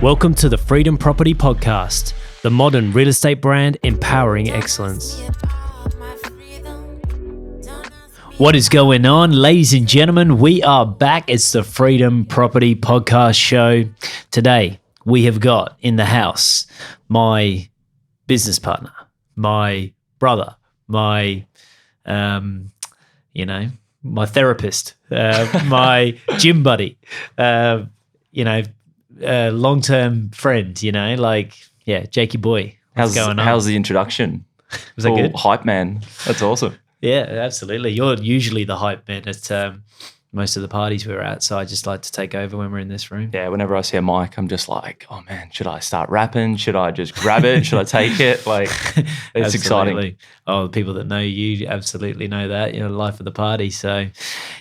Welcome to the Freedom Property Podcast, the modern real estate brand empowering excellence. What is going on, ladies and gentlemen? We are back. It's the Freedom Property Podcast show. Today, we have got in the house my business partner, my brother, my my therapist, my gym buddy, long-term friend, Jakey boy. What's going on? How's the introduction? Was that good? Hype man. That's awesome. Yeah, absolutely. You're usually the hype man at most of the parties we're at, so I just like to take over when we're in this room. Yeah, whenever I see a mic, I'm just like, oh man, should I start rapping? Should I just grab it? Should I take it? Like, it's exciting. Oh, the people that know you absolutely know that. You're the life of the party. So,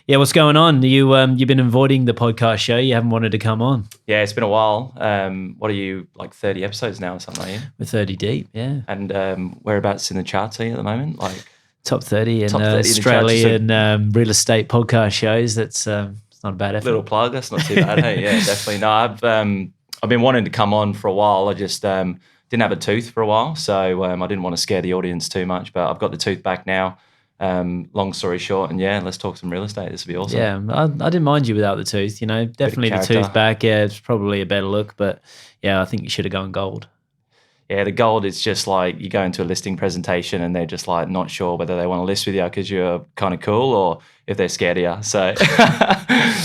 yeah, what's going on? You've been avoiding the podcast show. You haven't wanted to come on. Yeah, it's been a while. What are you, like 30 episodes now or something like that? We're 30 deep, yeah. And whereabouts in the charts are you at the moment? Like top 30 in Australian real estate podcast shows. That's it's not a bad effort. Little plug. That's not too bad. Hey, yeah, definitely. No, I've been wanting to come on for a while. I just didn't have a tooth for a while, so I didn't want to scare the audience too much. But I've got the tooth back now. Long story short, and yeah, let's talk some real estate. This would be awesome. Yeah, I didn't mind you without the tooth. Definitely the tooth back. Yeah, it's probably a better look, but yeah, I think you should have gone gold. Yeah, the gold is just like you go into a listing presentation and they're just like not sure whether they want to list with you because you're kind of cool or if they're scared of you. So a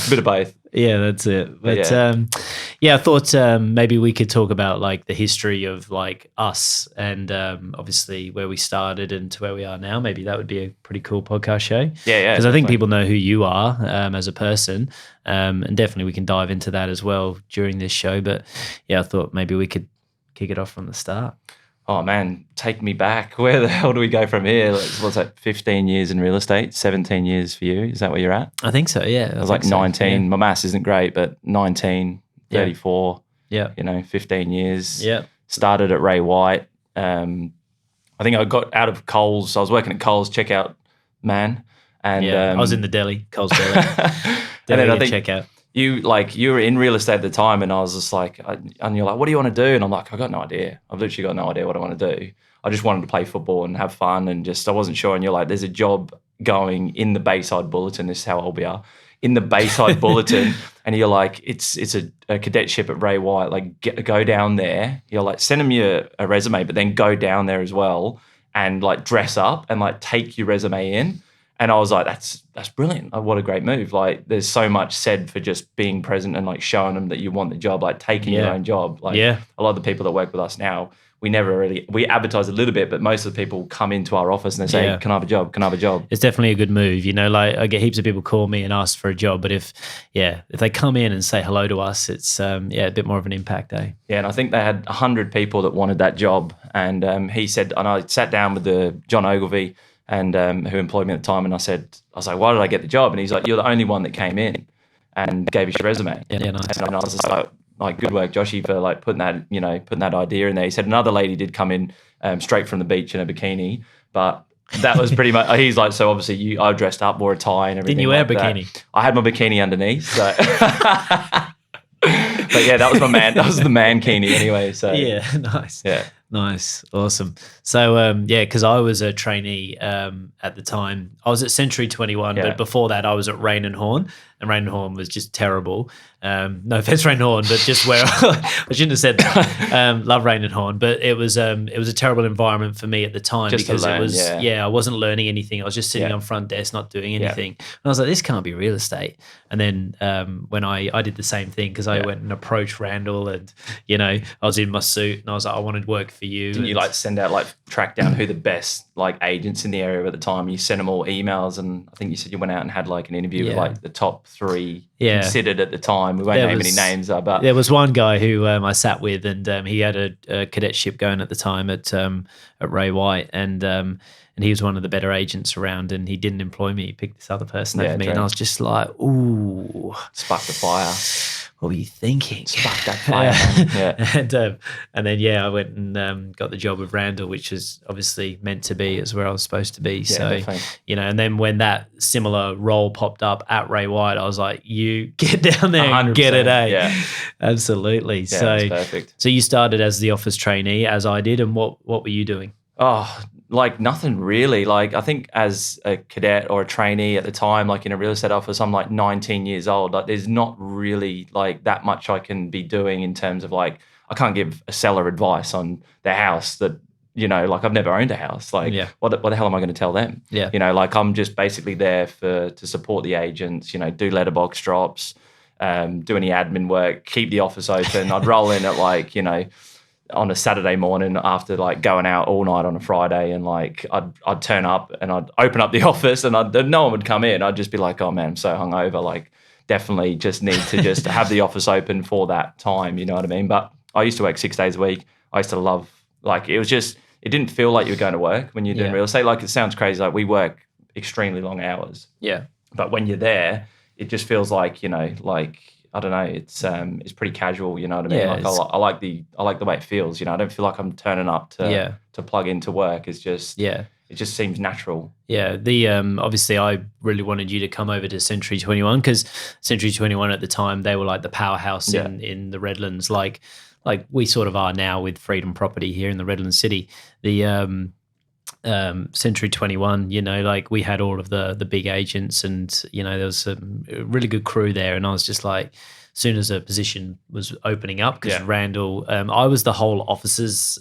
bit of both. Yeah, that's it. But I thought maybe we could talk about like the history of like us and obviously where we started and to where we are now. Maybe that would be a pretty cool podcast show. Yeah. Because I think people know who you are as a person, and definitely we can dive into that as well during this show. But yeah, I thought maybe we could kick it off from the start. Oh man, take me back. Where the hell do we go from here? What's that, 15 years in real estate, 17 years for you? Is that where you're at? I think so, yeah. I was like 19. Yeah. My maths isn't great, but 19, 34, 15 years. Yeah. Started at Ray White. I think I got out of Coles. I was working at Coles checkout man. And I was in the deli, Coles deli. And then I think checkout. You were in real estate at the time, and I was just like, and you're like, what do you want to do? And I'm like, I got no idea. I've literally got no idea what I want to do. I just wanted to play football and have fun, and I wasn't sure. And you're like, there's a job going in the Bayside Bulletin. This is how old we are. In the Bayside Bulletin, and you're like, it's a cadetship at Ray White. Like, go down there. You're like, send them a resume, but then go down there as well and like dress up and like take your resume in. And I was like, that's brilliant. What a great move. Like, there's so much said for just being present and like showing them that you want the job, like taking your own job. Like a lot of the people that work with us now, we advertise a little bit, but most of the people come into our office and they say, can I have a job? Can I have a job? It's definitely a good move. Like I get heaps of people call me and ask for a job, but if they come in and say hello to us, it's a bit more of an impact, eh? Yeah, and I think they had 100 people that wanted that job. And he said, and I sat down with the John Ogilvy, and who employed me at the time, and I was like, why did I get the job? And he's like, you're the only one that came in and gave us your resume. Yeah, nice. And I was just like, good work, Joshy, for like putting that idea in there. He said another lady did come in straight from the beach in a bikini, but that was pretty much. He's like, so obviously I dressed up, wore a tie and everything. Didn't you wear like a bikini? That. I had my bikini underneath, so. But yeah, that was my man. That was the man-kini anyway. So yeah, nice. Yeah. Nice. Awesome. So, because I was a trainee at the time. I was at Century 21, but before that I was at Rain and Horn, and Rain and Horn was just terrible. No offense, Rain and Horn, but just where I shouldn't have said that. Love Rain and Horn, but it was a terrible environment for me at the time just because learn, it was I wasn't learning anything. I was just sitting on front desk, not doing anything. And I was like, this can't be real estate. And then when I did the same thing because I went and approached Randall, and I was in my suit and I was like, I wanted work for you. Didn't you like send out, like track down who the best like agents in the area at the time? You sent them all emails, and I think you said you went out and had like an interview with like the top 3 considered at the time. We won't name any names, but there was one guy who I sat with, and he had a cadetship going at the time at Ray White, and he was one of the better agents around, and he didn't employ me. He picked this other person over me, and I was just like, ooh, sparked the fire. what were you thinking? Spark that fire, man. Yeah. And then, I went and got the job with Randall, which is obviously meant to be. It's where I was supposed to be. Yeah, So, definitely. and then when that similar role popped up at Ray White, I was like, you get down there and get it, eh? Yeah. Absolutely. Yeah, So, that's perfect. So you started as the office trainee, as I did. And what were you doing? Oh, like nothing really. Like I think as a cadet or a trainee at the time, like in a real estate office, I'm like 19 years old. Like there's not really like that much I can be doing in terms of like, I can't give a seller advice on their house that, like I've never owned a house. Like what the hell am I going to tell them? Yeah. Like I'm just basically there to support the agents, do letterbox drops, do any admin work, keep the office open. I'd roll in at like, on a Saturday morning after like going out all night on a Friday, and like I'd turn up and I'd open up the office and no one would come in. I'd just be like, oh man, I'm so hungover. Like definitely just need to just have the office open for that time. You know what I mean? But I used to work 6 days a week. I used to love, like, it didn't feel like you were going to work when you're doing real estate. Like it sounds crazy. Like we work extremely long hours. Yeah. But when you're there, it just feels like, like, I don't know. It's pretty casual, you know what I mean? Yeah, like I like the way it feels. I don't feel like I'm turning up to plug into work. It's just it just seems natural. Yeah. The obviously I really wanted you to come over to Century 21 because Century 21 at the time, they were like the powerhouse in the Redlands, like we sort of are now with Freedom Property here in the Redlands City. The Century 21, like we had all of the big agents, and there was a really good crew there, and I was just like, as soon as a position was opening up, because Randall, I was the whole office's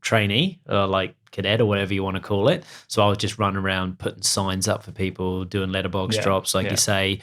trainee, like cadet or whatever you want to call it. So I was just running around putting signs up for people, doing letterbox drops, like you say,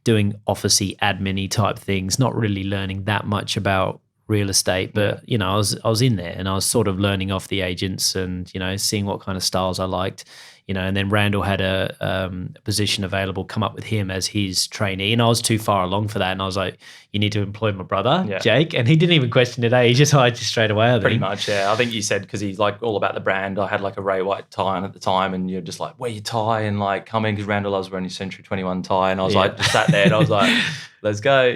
doing officey admin-y type things, not really learning that much about real estate, but I was in there and I was sort of learning off the agents and seeing what kind of styles I liked, and then Randall had a position available, come up with him as his trainee, and I was too far along for that, and I was like, you need to employ my brother Jake, and he didn't even question it. He just hired you straight away. Pretty much, yeah. I think you said, because he's like all about the brand. I had like a Ray White tie on at the time, and you're just like, wear your tie and like come in, because Randall loves wearing his Century 21 tie, and I was like, just sat there and I was like, let's go,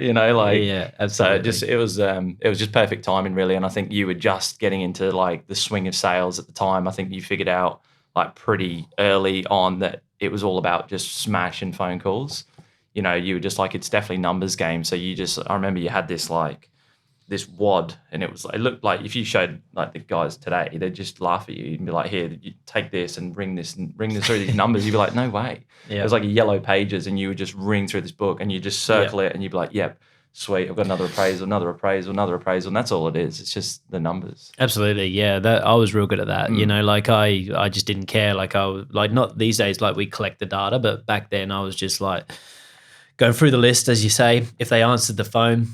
absolutely. So it was just perfect timing, really. And I think you were just getting into like the swing of sales at the time. I think you figured out like pretty early on that it was all about just smashing phone calls. You were just like, it's definitely numbers game. So I remember you had this wad, and it looked like if you showed like the guys today, they'd just laugh at you and be like, here, you take this and ring this through these numbers. You'd be like, no way. It was like a yellow pages, and you would just ring through this book and you just circle it, and you'd be like, yep, sweet, I've got another appraisal, and that's all it is. It's just the numbers. Absolutely, yeah. That I was real good at that. Like I just didn't care. Like not these days, like we collect the data, but back then I was just like going through the list, as you say. If they answered the phone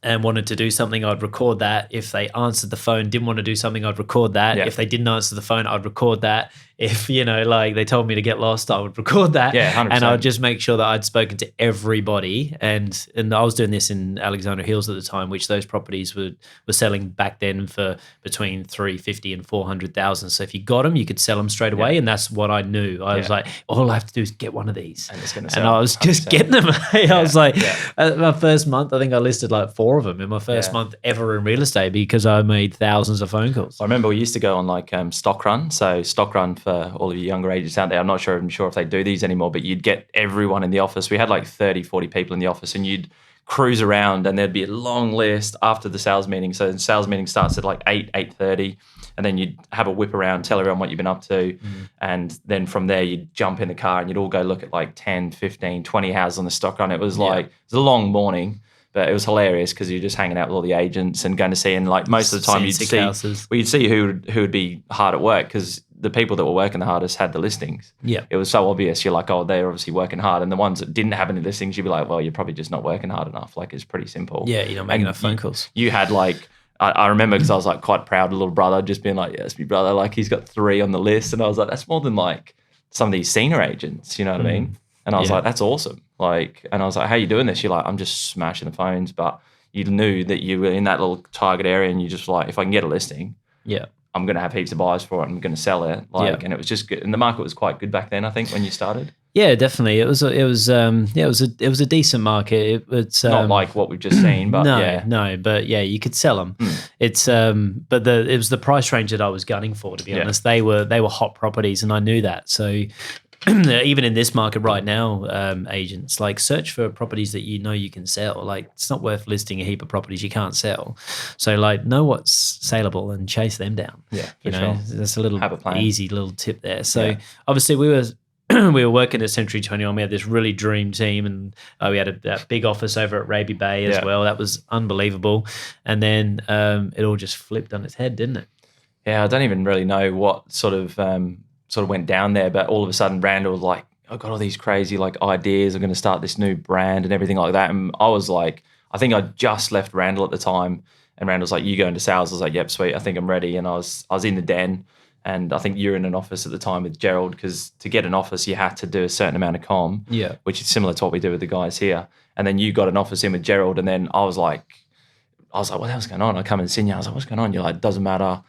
and wanted to do something, I'd record that. If they answered the phone, didn't want to do something, I'd record that. If they didn't answer the phone, I'd record that. If, like they told me to get lost, I would record that. Yeah, 100%. And I would just make sure that I'd spoken to everybody. And I was doing this in Alexander Hills at the time, which those properties were selling back then for between 350 and 400,000. So if you got them, you could sell them straight away. And that's what I knew. I was like, all I have to do is get one of these. And it's going to sell. And I was just 100%. Getting them. I was like, my first month, I think I listed like 4 of them in my first month ever in real estate, because I made thousands of phone calls. I remember we used to go on like stock run. So stock run, for all of you younger agents out there, I'm not sure if they do these anymore, but you'd get everyone in the office. We had like 30, 40 people in the office, and you'd cruise around, and there'd be a long list after the sales meeting. So the sales meeting starts at like 8:30, and then you'd have a whip around, tell everyone what you've been up to. And then from there, you'd jump in the car and you'd all go look at like 10, 15, 20 houses on the stock run. It was like, it was a long morning, but it was hilarious because you're just hanging out with all the agents and going to see, and like most of the time you'd see who would be hard at work, because the people that were working the hardest had the listings. Yeah. It was so obvious. You're like, oh, they're obviously working hard. And the ones that didn't have any listings, you'd be like, well, you're probably just not working hard enough. Like, it's pretty simple. Yeah, you're not making enough phone calls. You had like, I remember, because I was like quite proud of little brother, just being like, yes, my brother, like he's got 3 on the list. And I was like, that's more than like some of these senior agents, you know what I mean? And I was like, that's awesome. Like, and I was like, how are you doing this? You're like, I'm just smashing the phones. But you knew that you were in that little target area, and you just like, if I can get a listing, I'm going to have heaps of buyers for it. I'm going to sell it. And it was just good. And the market was quite good back then, I think, when you started. Yeah, definitely. It was a decent market. It's not like what we've just seen, but no, but yeah, you could sell them. It's but it was the price range that I was gunning for. To be honest, they were hot properties, and I knew that. So even in this market right now, agents like search for properties that you can sell. Like it's not worth listing a heap of properties you can't sell. So like know what's saleable and chase them down. Yeah, that's a little easy little tip there. So obviously we were working at Century 21. We had this really dream team, and we had a big office over at Raby Bay as well. That was unbelievable. And then it all just flipped on its head, didn't it? Yeah, I don't even really know what sort of went down there, but all of a sudden Randall was like, I've got all these crazy like ideas. I'm going to start this new brand and everything like that. And I was like, I think I just left Randall at the time, and Randall's like, you go into sales. I was like, yep, sweet. I think I'm ready. And I was in the den. And I think you're in an office at the time with Gerald, because to get an office, you had to do a certain amount of comm, which is similar to what we do with the guys here. And then you got an office in with Gerald, and then I was like, what the hell's going on? I come and see you. I was like, what's going on? You're like, doesn't matter.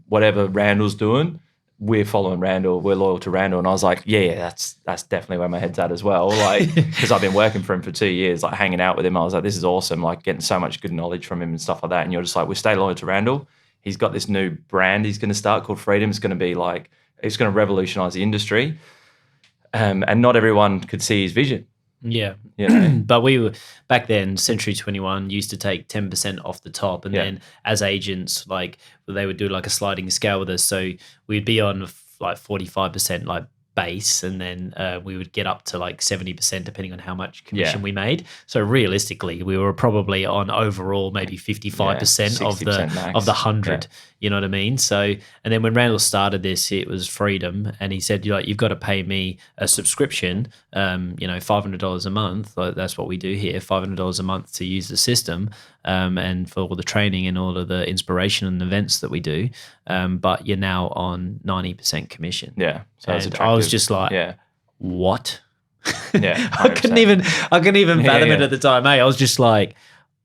Whatever Randall's doing, we're following Randall. We're loyal to Randall. And I was like, yeah, that's definitely where my head's at as well. Like, because I've been working for him for 2 years, like hanging out with him. I was like, this is awesome. Like getting so much good knowledge from him and stuff like that. And you're just like, we stay loyal to Randall. He's got this new brand he's going to start called Freedom. It's going to be like, it's going to revolutionize the industry. And not everyone could see his vision. Yeah. You know? But we were back then, Century 21 used to take 10% off the top. And then as agents, like they would do like a sliding scale with us. So we'd be on like 45% like base, and then we would get up to like 70% depending on how much commission we made. So realistically, we were probably on overall maybe 55% of the max. of the 100. You know what I mean? So, and then when Randall started this, it was Freedom, and he said, you've got to pay me a subscription, $500 a month. Like, that's what we do here, $500 a month to use the system, and for all the training and all of the inspiration and events that we do. But you're now on 90% commission. Yeah. So I was just like, what? Yeah. I couldn't even fathom it at the time. Hey, I was just like,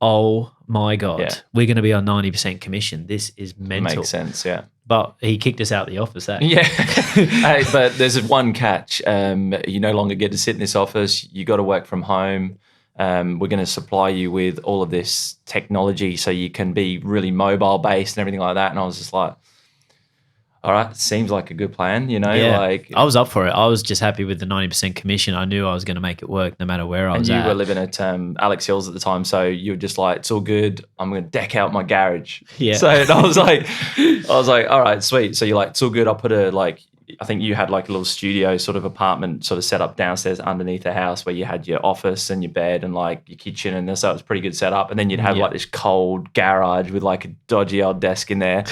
oh my God, we're going to be on 90% commission. This is mental. Makes sense, yeah. But he kicked us out of the office, eh? Yeah. Hey, but there's one catch. You no longer get to sit in this office. You got to work from home. We're going to supply you with all of this technology so you can be really mobile based and everything like that. And I was just like, all right, seems like a good plan, like I was up for it. I was just happy with the 90% commission. I knew I was going to make it work no matter where I was at. And you were living at Alex Hills at the time, so you were just like, it's all good. I'm going to deck out my garage. Yeah. So I was like, all right, sweet. So you're like, it's all good. I'll put I think you had like a little studio sort of apartment sort of set up downstairs underneath the house where you had your office and your bed and like your kitchen, and so it was pretty good setup. And then you'd have like this cold garage with like a dodgy old desk in there.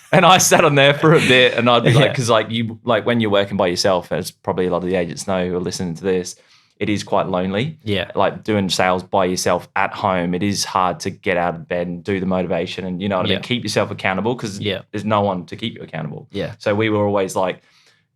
And I sat on there for a bit, and I'd be like, because when you're working by yourself, as probably a lot of the agents know who are listening to this, it is quite lonely. Yeah. Like doing sales by yourself at home, it is hard to get out of bed and do the motivation and, you know what I mean, keep yourself accountable, because there's no one to keep you accountable. Yeah. So we were always like,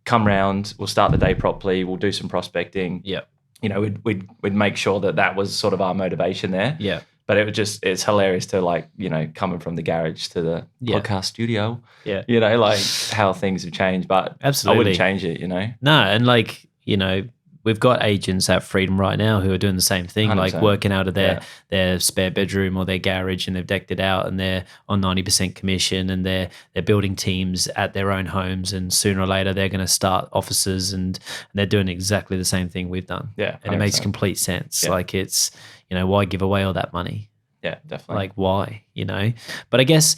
come round, we'll start the day properly, we'll do some prospecting. Yeah. We'd make sure that was sort of our motivation there. Yeah. But it's hilarious to like, coming from the garage to the podcast studio, like how things have changed, but absolutely. I wouldn't change it, No. And like, we've got agents at Freedom right now who are doing the same thing, 100%. like working out of their spare bedroom or their garage, and they've decked it out, and they're on 90% commission, and they're building teams at their own homes, and sooner or later they're going to start offices, and they're doing exactly the same thing we've done. Yeah. 100%. And it makes complete sense. Yeah. Like it's, why give away all that money? Yeah, definitely. Like why, But I guess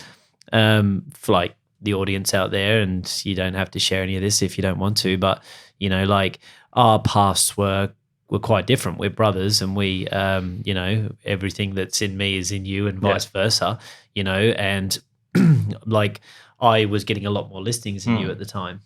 for like the audience out there, and you don't have to share any of this if you don't want to, but like our paths were quite different. We're brothers, and we everything that's in me is in you, and vice versa, and like I was getting a lot more listings than you at the time.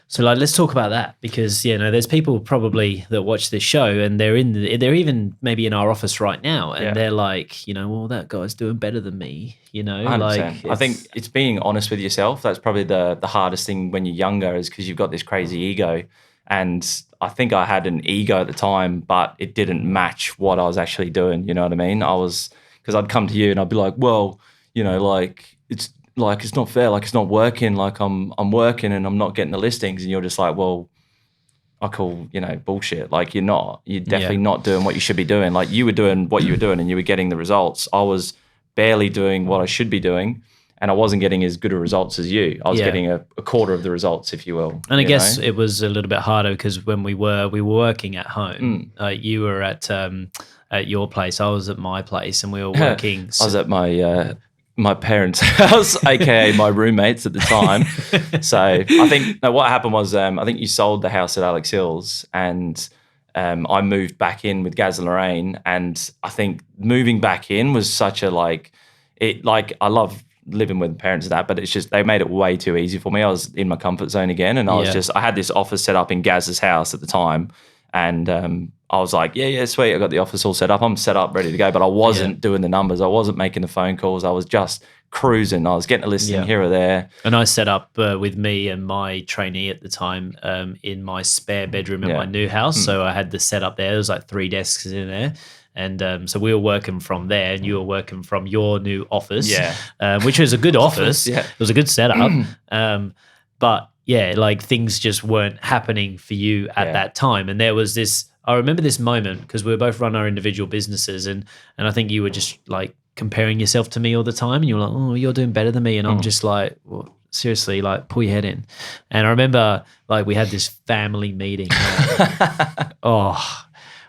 So like, let's talk about that, because there's people probably that watch this show, and they're even maybe in our office right now, and they're like, well, that guy's doing better than me, 100%. like I think it's being honest with yourself. That's probably the hardest thing when you're younger, is because you've got this crazy ego. And I think I had an ego at the time, but it didn't match what I was actually doing. You know what I mean? Because I'd come to you and I'd be like, well, like like, it's not fair. Like, it's not working. Like, I'm working and I'm not getting the listings. And you're just like, well, I call, bullshit. Like, you're definitely not doing what you should be doing. Like, you were doing what you were doing and you were getting the results. I was barely doing what I should be doing. And I wasn't getting as good a results as you. I was getting a quarter of the results, if you will. And I guess it was a little bit harder because when we were working at home, you were at your place, I was at my place, and we were working. I was at my parents' house, aka my roommates at the time. So I think what happened was I think you sold the house at Alex Hills, and I moved back in with Gaz and Lorraine. And I think moving back in was such a I love living with parents and that, but it's just they made it way too easy for me. I was in my comfort zone again, and I had this office set up in Gaz's house at the time, and I was like, yeah, sweet, I got the office all set up, I'm set up, ready to go, but I wasn't doing the numbers, I wasn't making the phone calls, I was just cruising, I was getting a listing here or there. And I set up with me and my trainee at the time in my spare bedroom in my new house, so I had the setup there. There was like 3 desks in there. And so we were working from there, and you were working from your new office, which was a good office. It was a good setup. But like things just weren't happening for you at that time. And there was this, I remember this moment because we were both run our individual businesses, and I think you were just like comparing yourself to me all the time, and you were like, oh, you're doing better than me. And I'm just like, well, seriously, like pull your head in. And I remember like we had this family meeting.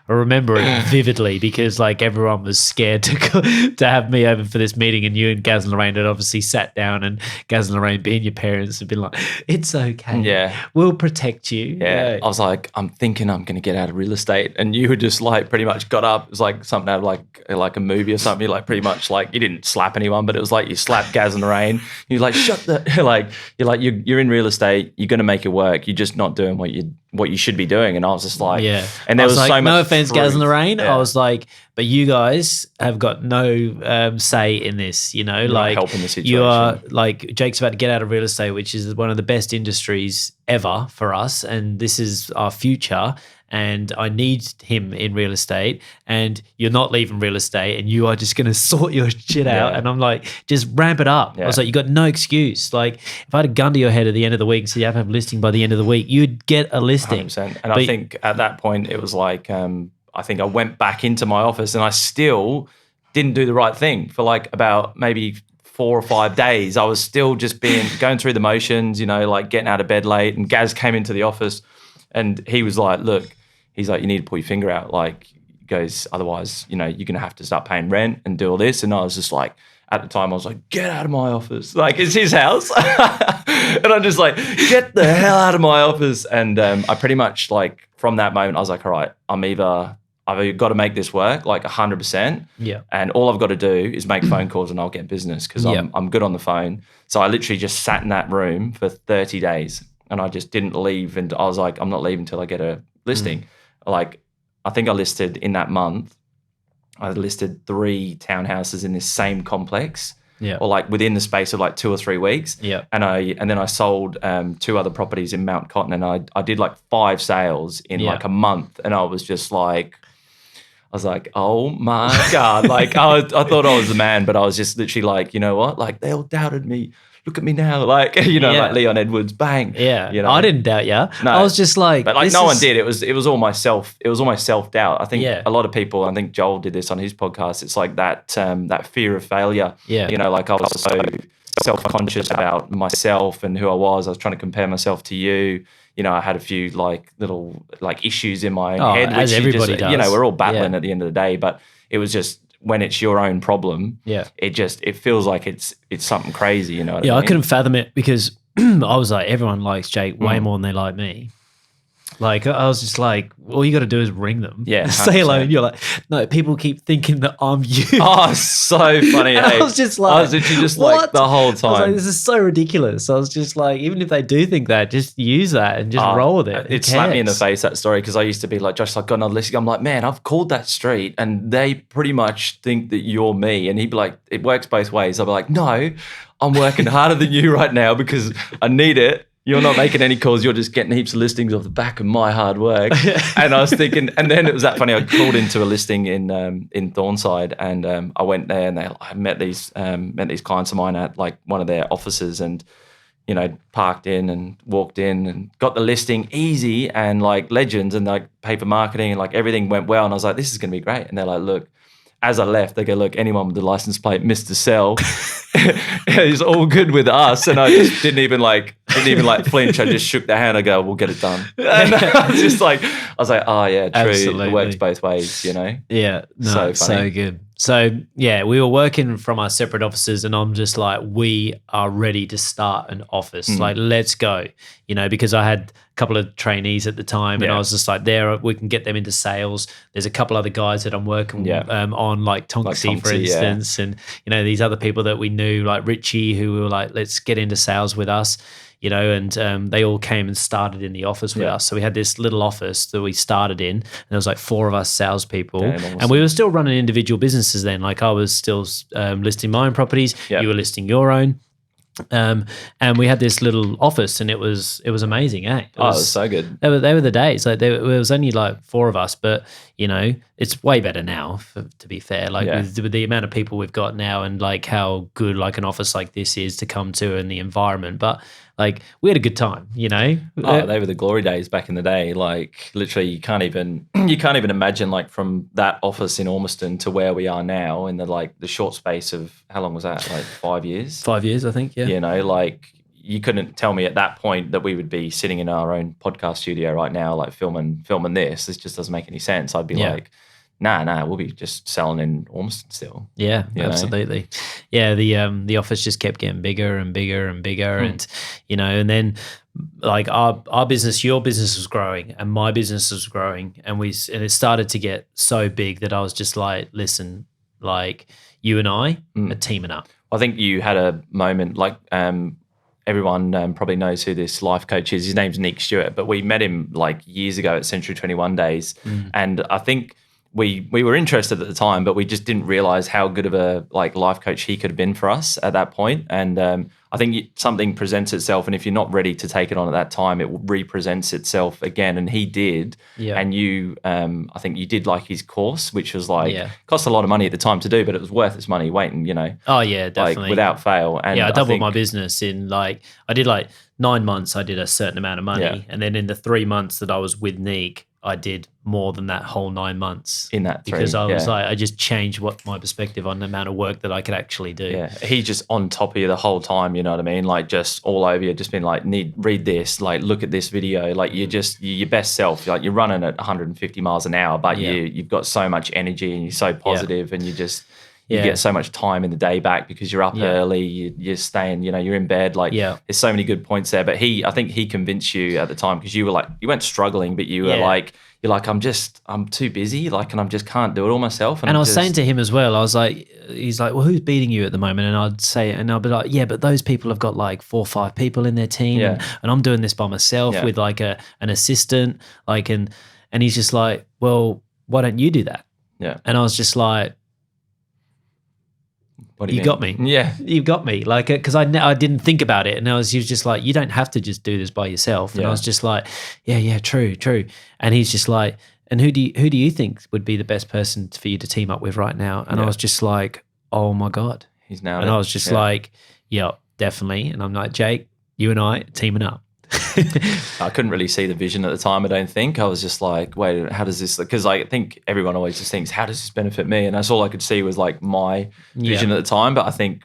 I remember it vividly because like everyone was scared to have me over for this meeting, and you and Gaz and Lorraine had obviously sat down, and Gaz and Lorraine, being your parents, had been like, it's okay. Yeah. We'll protect you. Yeah. I was like, I'm thinking I'm going to get out of real estate. And you had just like pretty much got up. It was like something out of like a movie or something. Like pretty much like you didn't slap anyone, but it was like you slapped Gaz and Lorraine. You're like, you're in real estate. You're going to make it work. You're just not doing what you should be doing. And I was just like, and there was like, so much. No offense, Gaz and Lorraine. I was like, but you guys have got no say in this, You're like not helping the situation. You are like, Jake's about to get out of real estate, which is one of the best industries ever for us. And this is our future. And I need him in real estate, and you're not leaving real estate, and you are just going to sort your shit out. And I'm like, just ramp it up. I was like, you got no excuse. Like if I had a gun to your head at the end of the week and said you have to have a listing by the end of the week, you'd get a listing. 100%. And I think at that point it was like, I think I went back into my office and I still didn't do the right thing for like about maybe 4 or 5 days. I was still just going through the motions, like getting out of bed late. And Gaz came into the office and he was like, look, he's like, you need to pull your finger out. Like, he goes, otherwise, you're going to have to start paying rent and do all this. And I was just like, at the time, I was like, get out of my office. Like, it's his house. And I'm just like, get the hell out of my office. And I pretty much, like, from that moment, I was like, all right, I've either got to make this work, like 100%. Yeah. And all I've got to do is make phone calls and I'll get business because I'm good on the phone. So I literally just sat in that room for 30 days and I just didn't leave. And I was like, I'm not leaving until I get a listing. Like, I think I listed in that month, I listed 3 townhouses in this same complex. Or like within the space of like 2 or 3 weeks. And then I sold 2 other properties in Mount Cotton, and I did like 5 sales in like a month. And I was just like, oh my God. Like I thought I was the man, but I was just literally like, you know what? Like they all doubted me. Look at me now, like like Leon Edwards, bang. I didn't doubt you. No, I was just like, but like no one did. It was all myself. It was all my self doubt. I think a lot of people. I think Joel did this on his podcast. It's like that fear of failure. Like I was so self conscious about myself and who I was. I was trying to compare myself to you. I had a few like little like issues in my own head, which as everybody does. We're all battling at the end of the day. But it was just, when it's your own problem, it feels like it's something crazy, you know what I mean? I couldn't fathom it because I was like, everyone likes Jake way more than they like me. Like, I was just like, all you got to do is ring them. Yeah. Say hello. And you're like, no, people keep thinking that I'm you. Oh, so funny. I was just like, I was literally just like the whole time. I was like, this is so ridiculous. I was just like, even if they do think that, just use that and just roll with it. It slapped me in the face, that story, because I used to be like, Josh, like, got another listing. I'm like, man, I've called that street and they pretty much think that you're me. And he'd be like, it works both ways. I'd be like, no, I'm working harder than you right now because I need it. You're not making any calls. You're just getting heaps of listings off the back of my hard work. And I was thinking, and then it was that funny. I called into a listing in Thornside, and I went there, and I met these clients of mine at like one of their offices, and parked in and walked in and got the listing easy, and like legends and like paper marketing, and like everything went well. And I was like, this is going to be great. And they're like, look. As I left, they go, look, anyone with the license plate missed the sell. It's all good with us. And I just didn't even flinch. I just shook their hand. I go, we'll get it done. And I was like, oh yeah, true. Absolutely. It works both ways, Yeah, no, so good. So yeah, we were working from our separate offices, and I'm just like, we are ready to start an office. Like, let's go. Because I had a couple of trainees at the time, and I was just like, we can get them into sales. There's a couple other guys that I'm working on, like Tonksy, for instance, and these other people that we knew, like Richie, who were like, let's get into sales with us. And they all came and started in the office with us. So we had this little office that we started in, and there was like 4 of us salespeople, and we were still running individual businesses then. Like I was still listing my own properties, you were listing your own. And we had this little office, and it was amazing, eh? It was so good. They were the days. Like it was only like 4 of us, but it's way better now. To be fair, like with the amount of people we've got now, and like how good like an office like this is to come to, and the environment, but. Like we had a good time, Oh, they were the glory days back in the day. Like literally, you can't even imagine like from that office in Ormiston to where we are now in the short space of how long was that? Like 5 years. 5 years, I think. Yeah. Like you couldn't tell me at that point that we would be sitting in our own podcast studio right now, like filming this. This just doesn't make any sense. I'd be like. Nah, we'll be just selling in Ormiston still. Yeah, absolutely. Yeah, the office just kept getting bigger and bigger and bigger, and and then like our business, your business was growing, and my business was growing, and it started to get so big that I was just like, listen, like you and I are teaming up. I think you had a moment like everyone probably knows who this life coach is. His name's Niik Stewart, but we met him like years ago at Century 21 Days, and I think. We were interested at the time, but we just didn't realize how good of a like life coach he could have been for us at that point. And I think something presents itself, and if you're not ready to take it on at that time, it represents itself again. And he did. Yeah. And you, I think you did like his course, which was like cost a lot of money at the time to do, but it was worth its money waiting. Oh yeah, definitely. Like without fail. And I doubled my business in I did like 9 months. I did a certain amount of money, and then in the 3 months that I was with Niik, I did more than that whole 9 months in that because I was like, I just changed my perspective on the amount of work that I could actually do. Yeah, he's just on top of you the whole time. You know what I mean? Like just all over you, just been like, read this, like look at this video. Like you're your best self. Like you're running at 150 miles an hour, but you've got so much energy and you're so positive, and you just. You get so much time in the day back because you're up early, you're staying, you're in bed. Like, there's so many good points there. But I think he convinced you at the time because you were like, you weren't struggling, but you were like, you're like, I'm too busy, like, and I just can't do it all myself. And I was saying to him as well, I was like, he's like, well, who's beating you at the moment? And I'd be like, yeah, but those people have got like 4 or 5 people in their team, and I'm doing this by myself with like an assistant, like, and he's just like, well, why don't you do that? Yeah. And I was just like, you got me. Yeah. You got me. Like, because I didn't think about it. And he was just like, you don't have to just do this by yourself. And I was just like, yeah, true. And he's just like, and who do you think would be the best person for you to team up with right now? And I was just like, oh my God. He's now. And I was just like, yeah, definitely. And I'm like, Jake, you and I teaming up. I couldn't really see the vision at the time, I don't think. I was just like, wait, how does this, because I think everyone always just thinks, how does this benefit me? And that's all I could see was like my vision at the time. But I think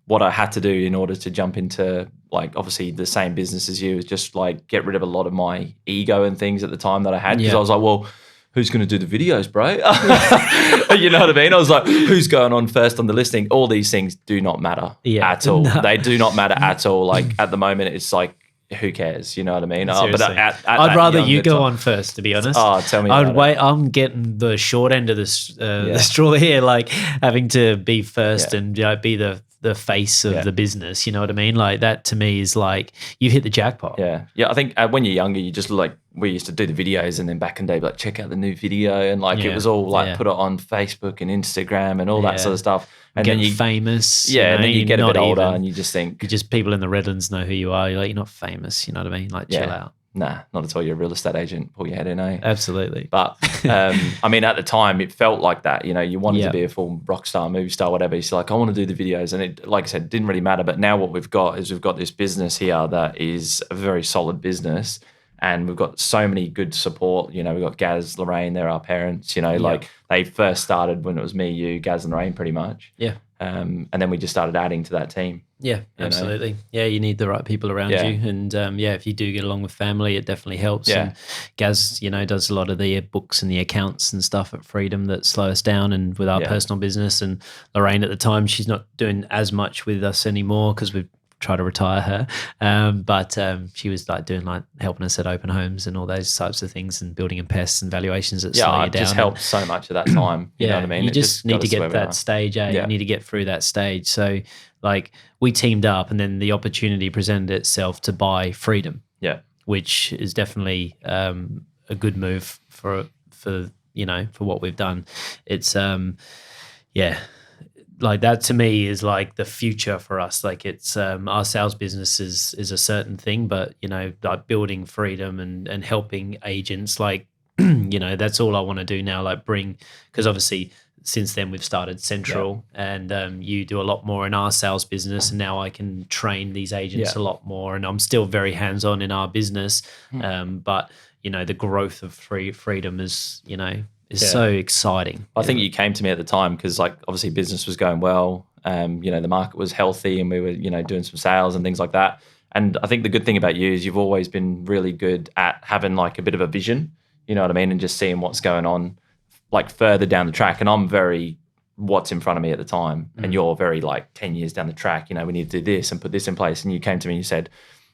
what I had to do in order to jump into like obviously the same business as you is just like get rid of a lot of my ego and things at the time that I had, because I was like, well, who's going to do the videos, bro? You know what I mean? I was like, who's going on first on the listing? All these things do not matter at all. No. They do not matter at all. Like at the moment, it's like, who cares? You know what I mean? But I'd rather you go on first, to be honest. Oh, tell me. I'm getting the short end of the straw here, like having to be first and be the the face of the business. You know what I mean? Like that to me is like you've hit the jackpot. Yeah. I think when you're younger, you just like we used to do the videos, and then back in the day, like check out the new video, and like it was all like put it on Facebook and Instagram and all that sort of stuff. And get then you famous. and then you get a bit older, and you just think people in the Redlands know who you are. You're like, you're not famous. You know what I mean? Like chill out. Nah, not at all. You're a real estate agent. Pull your head in, eh? Absolutely. But I mean, at the time, it felt like that. You know, you wanted to be a full rock star, movie star, whatever. You're like, I want to do the videos, and it, like I said, didn't really matter. But now what we've got is we've got this business here that is a very solid business, and we've got so many good support. You know, we've got Gaz, Lorraine, they're our parents. You know, like they first started when it was me, you, Gaz, and Lorraine, pretty much. Yeah. And then we just started adding to that team. Yeah, absolutely. Yeah, you need the right people around you. And if you do get along with family, it definitely helps. Yeah. And Gaz, does a lot of the books and the accounts and stuff at Freedom that slow us down and with our personal business. And Lorraine at the time, she's not doing as much with us anymore because we've tried to retire her. But she was like doing like helping us at open homes and all those types of things and building and pests and valuations that slow you down. Yeah, it just helped so much at that time. You know what I mean? You just need to get that stage, You need to get through that stage. So like we teamed up and then the opportunity presented itself to buy Freedom. Yeah. Which is definitely a good move for what we've done. It's like that to me is like the future for us. Like it's our sales business is a certain thing, but like building Freedom and helping agents, like that's all I want to do now. Like because obviously since then we've started Central and you do a lot more in our sales business, and now I can train these agents a lot more, and I'm still very hands-on in our business. But the growth of Freedom is so exciting. I think you came to me at the time because like obviously business was going well. The market was healthy and we were, doing some sales and things like that. And I think the good thing about you is you've always been really good at having like a bit of a vision, you know what I mean? And just seeing what's going on like further down the track. And I'm very what's in front of me at the time. And you're very like 10 years down the track, we need to do this and put this in place. And you came to me and you said,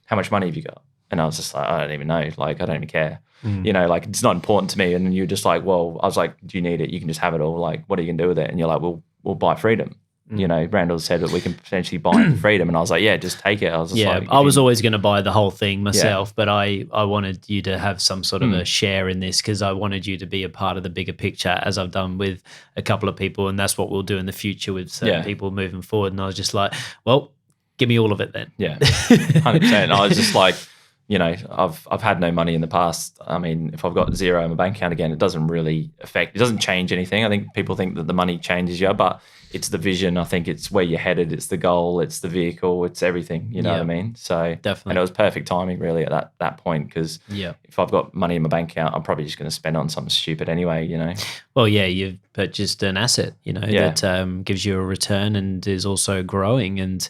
how much money have you got? And I was just like, I don't even know. Like, I don't even care. Like it's not important to me. And you're just like, well, I was like, do you need it? You can just have it all. Like, what are you going to do with it? And you're like, we'll buy Freedom. Randall said that we can potentially buy Freedom. And I was like, yeah, just take it. I was just like, I was always going to buy the whole thing myself, but I wanted you to have some sort of a share in this because I wanted you to be a part of the bigger picture, as I've done with a couple of people. And that's what we'll do in the future with certain people moving forward. And I was just like, well, give me all of it then. Yeah, 100%. I was just like, I've had no money in the past. I mean, if I've got zero in my bank account again, it doesn't change anything. I think people think that the money changes you, but it's the vision. I think it's where you're headed. It's the goal. It's the vehicle. It's everything. You know what I mean? So definitely. And it was perfect timing really at that point because if I've got money in my bank account, I'm probably just going to spend it on something stupid anyway, Well, yeah, you've purchased an asset, that gives you a return and is also growing. And,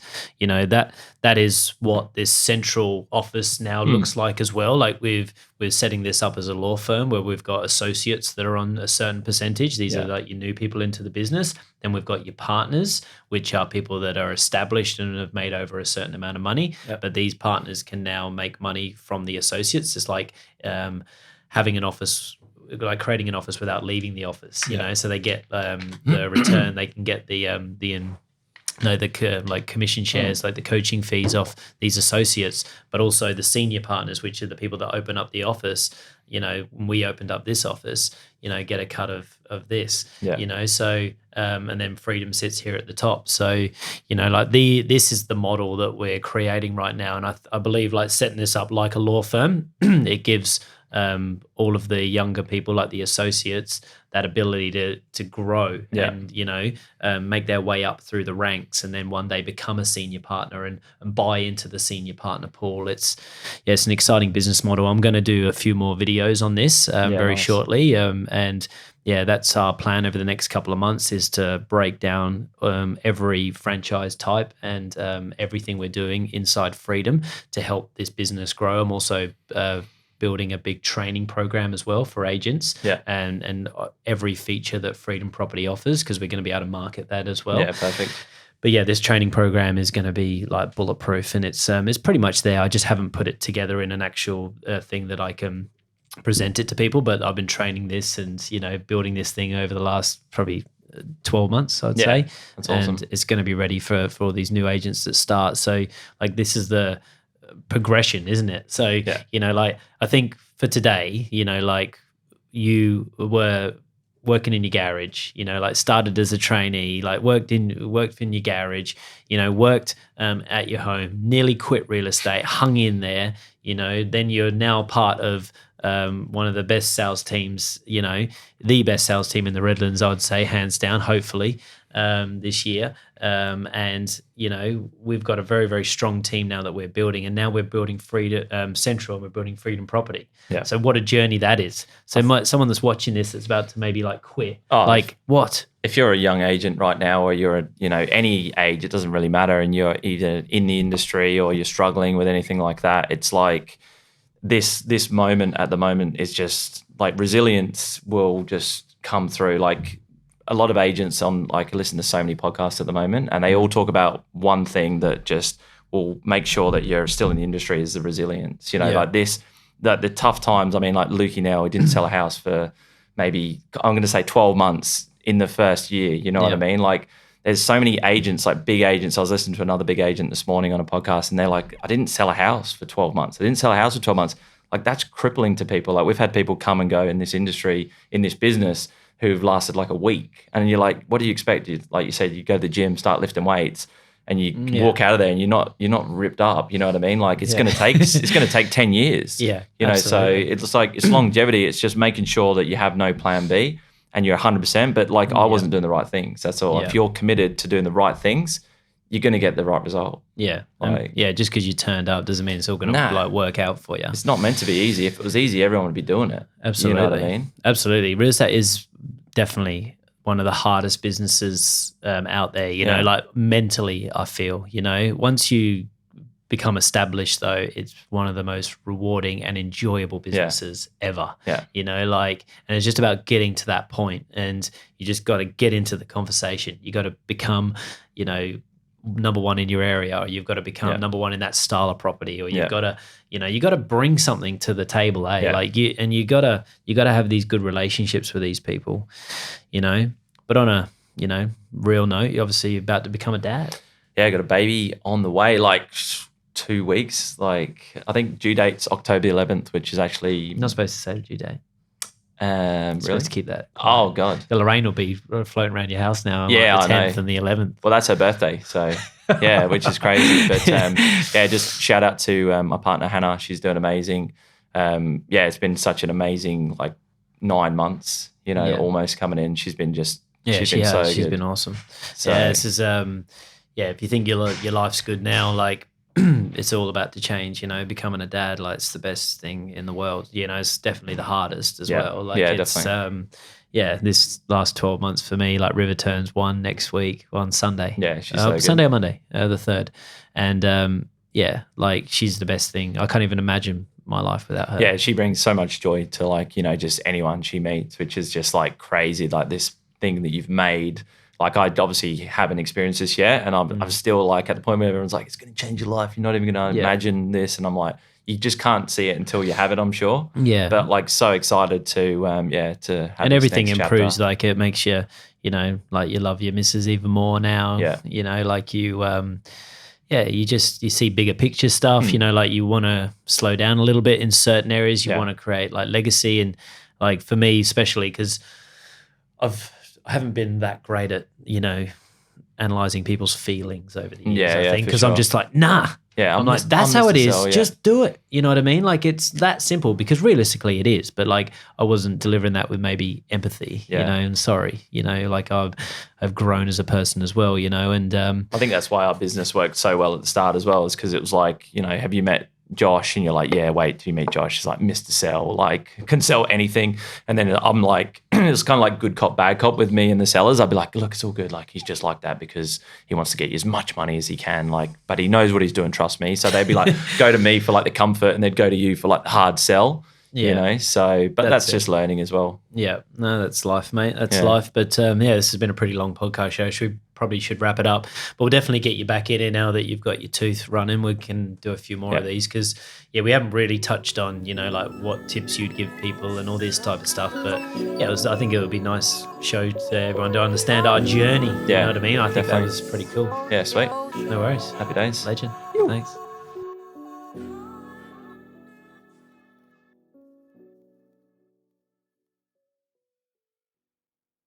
that is what this central office now looks like as well. Like we're setting this up as a law firm where we've got associates that are on a certain percentage. These are like your new people into the business. Then we've got your partners, which are people that are established and have made over a certain amount of money. But these partners can now make money from the associates. It's like having an office, like creating an office without leaving the office, so they get the return, they can get the commission shares, like the coaching fees off these associates, but also the senior partners, which are the people that open up the office. When we opened up this office, get a cut of this, so and then Freedom sits here at the top. So, this is the model that we're creating right now. And I believe like setting this up like a law firm, it gives all of the younger people, like the associates, that ability to grow and make their way up through the ranks, and then one day become a senior partner and buy into the senior partner pool. It's an exciting business model. I'm going to do a few more videos on this very shortly, and that's our plan over the next couple of months, is to break down every franchise type and everything we're doing inside Freedom to help this business grow. I'm also building a big training program as well for agents and every feature that Freedom Property offers, because we're going to be able to market that as well. Yeah, perfect. But this training program is going to be like bulletproof, and it's pretty much there. I just haven't put it together in an actual thing that I can present it to people, but I've been training this and, building this thing over the last probably 12 months, I'd Yeah, say. that's awesome. And it's going to be ready for all these new agents that start. So like this is the progression, isn't it? So, you know, like I think for today, you know, like you were working in your garage, you know, like started as a trainee, like worked in your garage, you know, worked at your home, nearly quit real estate, hung in there, you know, then you're now part of one of the best sales teams, you know, the best sales team in the Redlands, I would say, hands down, hopefully, this year. And, you know, we've got a very, very strong team now that we're building. And now we're building Freedom Central, and we're building Freedom Property. Yeah. So what a journey that is. So someone that's watching this that's about to maybe like quit, what? If you're a young agent right now, or you're any age, it doesn't really matter, and you're either in the industry or you're struggling with anything like that, it's like this moment at the moment is just like resilience will just come through. Like a lot of agents I listen to so many podcasts at the moment, and they all talk about one thing that just will make sure that you're still in the industry is the resilience. You know, like the tough times. I mean, like Lukey now, he didn't sell a house for maybe, I'm going to say 12 months in the first year. You know what I mean? Like there's so many agents, like big agents. I was listening to another big agent this morning on a podcast, and they're like, I didn't sell a house for 12 months. I didn't sell a house for 12 months. Like that's crippling to people. Like we've had people come and go in this industry, in this business, who've lasted like a week. And you're like, what do you expect? Like you said, you go to the gym, start lifting weights, and you walk out of there and you're not ripped up. You know what I mean? Like it's going to take 10 years. Yeah. You know, absolutely. so it's like, it's longevity. It's just making sure that you have no plan B and you're 100%. But like I wasn't doing the right things. That's all. Yeah. If you're committed to doing the right things, you're going to get the right result. Yeah. Like, just because you turned up doesn't mean it's all going to like work out for you. It's not meant to be easy. If it was easy, everyone would be doing it. Absolutely. You know what I mean? Absolutely. Real estate is definitely one of the hardest businesses out there, you know, like mentally, I feel, you know, once you become established though, it's one of the most rewarding and enjoyable businesses ever, you know, like, and it's just about getting to that point, and you just got to get into the conversation. You got to become, you know, number one in your area, or you've got to become number one in that style of property, or you've got to, you know, you got to bring something to the table, like you got to have these good relationships with these people, you know. But on a, you know, real note, you're obviously about to become a dad. I got a baby on the way, like 2 weeks. Like I think due date's October 11th, which is actually You're not supposed to say the due date. Really? Supposed to keep that. Oh God, Lorraine will be floating around your house now. Yeah, like the 10th I know. and the 11th. Well, that's her birthday, so which is crazy. But just shout out to my partner Hannah. She's doing amazing. It's been such an amazing 9 months. You know, almost coming in. She's been just she's been so good. She's been awesome. So, this is if you think your life's good now, like it's all about to change. You know, becoming a dad, like it's the best thing in the world. You know, it's definitely the hardest as well. Like it's definitely. This last 12 months for me, like River turns 1 next week on Sunday. Yeah, she's so good. Sunday or Monday, the 3rd. And like she's the best thing. I can't even imagine my life without her. Yeah, she brings so much joy to just anyone she meets, which is just like crazy. Like this thing that you've made. Like I obviously haven't experienced this yet, and I'm still like at the point where everyone's like, it's going to change your life. You're not even going to imagine this, and I'm like, you just can't see it until you have it, I'm sure. Yeah. But like so excited to have and everything improves. chapter. Like it makes you, you know, like you love your missus even more now. Yeah. You know, like you, you see bigger picture stuff. You know, like you want to slow down a little bit in certain areas. You want to create like legacy, and like for me especially, because I haven't been that great at, you know, analyzing people's feelings over the years. I think because I'm just like, nah. Yeah, I'm like, that's how it is. Just do it. You know what I mean? Like it's that simple, because realistically it is. But like I wasn't delivering that with maybe empathy, you know, and sorry, you know, like I've grown as a person as well, you know, and I think that's why our business worked so well at the start as well, is because it was like, you know, have you met Josh? And you're like, yeah, wait till you meet Josh. He's like Mr. Sell, like can sell anything. And then I'm like, it's kind of like good cop, bad cop with me and the sellers. I'd be like, look, it's all good. Like he's just like that because he wants to get you as much money as he can. Like, but he knows what he's doing. Trust me. So they'd be like, go to me for like the comfort, and they'd go to you for like the hard sell. You know. So, but that's just learning as well. Yeah, no, that's life, mate. That's life. But this has been a pretty long podcast show. Should we probably should wrap it up. But we'll definitely get you back in here now that you've got your tooth running. We can do a few more of these because, we haven't really touched on, like what tips you'd give people and all this type of stuff. But I think it would be a nice show to everyone to understand our journey. You know what I mean? I think that was pretty cool. Yeah, sweet. No worries. Happy days. Legend. Thanks.